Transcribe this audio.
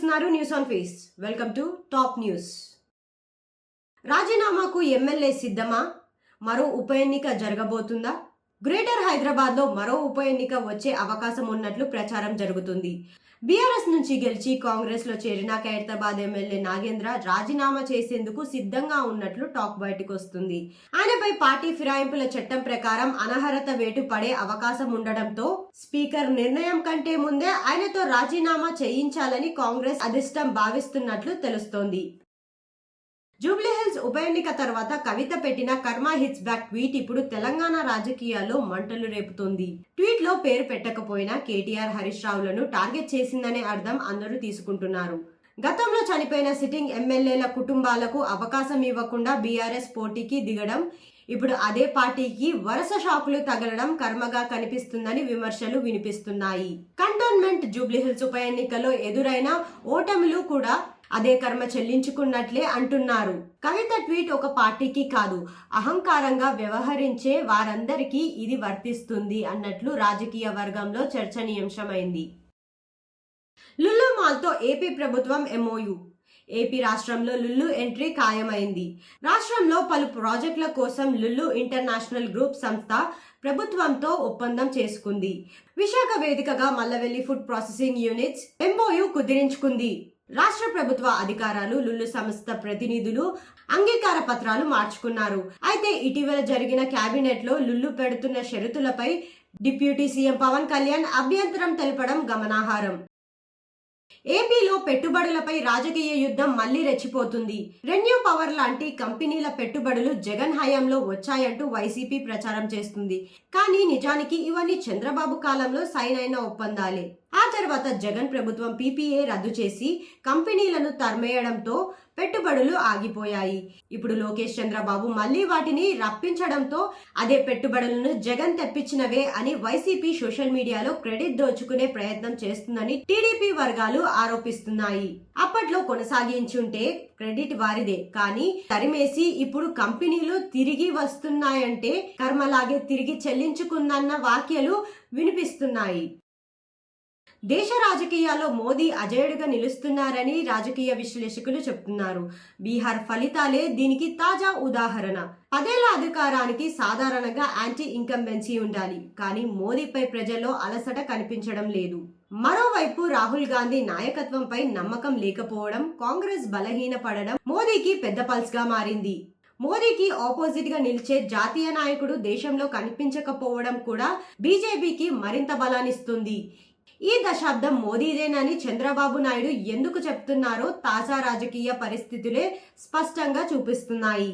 చూస్తున్నారు news on face. Welcome to top news. రాజీనామాకు MLA సిద్ధమా? మరో ఉప ఎన్నిక జరగబోతుందా? గ్రేటర్ హైదరాబాద్ లో మరో ఉప ఎన్నిక వచ్చే అవకాశం ఉన్నట్లు ప్రచారం జరుగుతుంది. బీఆర్ఎస్ నుంచి గెలిచి కాంగ్రెస్ లో చేరిన ఖైరతాబాద్ ఎమ్మెల్యే నాగేంద్ర రాజీనామా చేసేందుకు సిద్ధంగా ఉన్నట్లు టాక్ బయటకు వస్తుంది. ఆయనపై పార్టీ ఫిరాయింపుల చట్టం ప్రకారం అనర్హత వేటు పడే అవకాశం ఉండడంతో స్పీకర్ నిర్ణయం కంటే ముందే ఆయనతో రాజీనామా చేయించాలని కాంగ్రెస్ అధిష్టానం భావిస్తున్నట్లు తెలుస్తోంది. జూబ్లీహిల్స్ ఉప ఎన్నిక తర్వాత కవిత పెట్టిన కర్మ హిట్స్ బ్యాక్ ట్వీట్ ఇప్పుడు తెలంగాణ రాజకీయాల్లో మంటలు రేపుతోంది. ట్వీట్ లో పేరు పెట్టకపోయినా కేటీఆర్, హరీష్ రావులను టార్గెట్ చేసిందనే అర్థం అందరూ తీసుకుంటున్నారు. గతంలో చనిపోయిన సిట్టింగ్ ఎమ్మెల్యేల కుటుంబాలకు అవకాశం ఇవ్వకుండా బీఆర్ఎస్ పోటీకి దిగడం, ఇప్పుడు అదే పార్టీకి వరుస షాకులు తగలడం కర్మగా కనిపిస్తుందని విమర్శలు వినిపిస్తున్నాయి. కంటోన్మెంట్ జూబ్లీహిల్స్ ఉప ఎన్నికలో ఎదురైన ఓటములు కూడా అదే కర్మ చెల్లించుకున్నట్లే అంటున్నారు. కవిత ట్వీట్ ఒక పార్టీకి కాదు, అహంకారంగా వ్యవహరించే వారందరికీ ఇది వర్తిస్తుంది అన్నట్లు రాజకీయ వర్గంలో చర్చనీయాంశమైంది. లులు మాల్ తో ఏపీ ప్రభుత్వం ఎంఓయు. ఏపీ రాష్ట్రంలో లులు ఎంట్రీ ఖాయమైంది. రాష్ట్రంలో పలు ప్రాజెక్టుల కోసం లులు ఇంటర్నేషనల్ గ్రూప్ సంస్థ ప్రభుత్వంతో ఒప్పందం చేసుకుంది. విశాఖ వేదికగా Mallavalli food processing units MoU కుదిరించుకుంది. రాష్ట్ర ప్రభుత్వ అధికారులు, లులు సంస్థ ప్రతినిధులు అంగీకార పత్రాలు మార్చుకున్నారు. అయితే ఇటీవల జరిగిన కేబినెట్ లో లులు పెడుతున్న షరతులపై డిప్యూటీ సీఎం పవన్ కళ్యాణ్ అభ్యంతరం తెలపడం గమనార్హం. ఏపీలో పెట్టుబడులపై రాజకీయ యుద్ధం మళ్లీ రెచ్చిపోతుంది. రెన్యూ పవర్ లాంటి కంపెనీల పెట్టుబడులు జగన్ హయాంలో వచ్చాయంటూ వైసీపీ ప్రచారం చేస్తుంది. కానీ నిజానికి ఇవన్నీ చంద్రబాబు కాలంలో సైన్ అయిన ఒప్పందాలే. ఆ తర్వాత జగన్ ప్రభుత్వం పీపీఏ రద్దు చేసి కంపెనీలను తరిమేయడంతో పెట్టుబడులు ఆగిపోయాయి. ఇప్పుడు లోకేష్, చంద్రబాబు మళ్లీ వాటిని రప్పించడంతో అదే పెట్టుబడులను జగన్ తెప్పించినవే అని వైసీపీ సోషల్ మీడియాలో క్రెడిట్ దోచుకునే ప్రయత్నం చేస్తుందని టీడీపీ వర్గాలు ఆరోపిస్తున్నాయి. అప్పట్లో కొనసాగించుంటే క్రెడిట్ వారిదే, కానీ తరిమేసి ఇప్పుడు కంపెనీలు తిరిగి వస్తున్నాయంటే కర్మలాగే తిరిగి చెల్లించుకుందన్న వ్యాఖ్యలు వినిపిస్తున్నాయి. దేశ రాజకీయాల్లో మోదీ అజేయుడిగా నిలుస్తున్నారని రాజకీయ విశ్లేషకులు చెప్తున్నారు. బీహార్ ఫలితాలే దీనికి తాజా ఉదాహరణ. 10 ఏళ్ల అధికారానికి సాధారణంగా యాంటీ ఇన్కంబెన్సీ ఉండాలి, కానీ మోదీపై ప్రజల్లో అలసట కనిపించడం లేదు. మరోవైపు రాహుల్ గాంధీ నాయకత్వంపై నమ్మకం లేకపోవడం, కాంగ్రెస్ బలహీనపడడం మోదీకి పెద్ద పల్స్ గా మారింది. మోదీకి ఆపోజిట్ గా నిలిచే జాతీయ నాయకుడు దేశంలో కనిపించకపోవడం కూడా బీజేపీకి మరింత బలాన్నిస్తుంది. ఈ దశాబ్దం మోదీదేనని చంద్రబాబు నాయుడు ఎందుకు చెప్తున్నారో తాజా రాజకీయ పరిస్థితులే స్పష్టంగా చూపిస్తున్నాయి.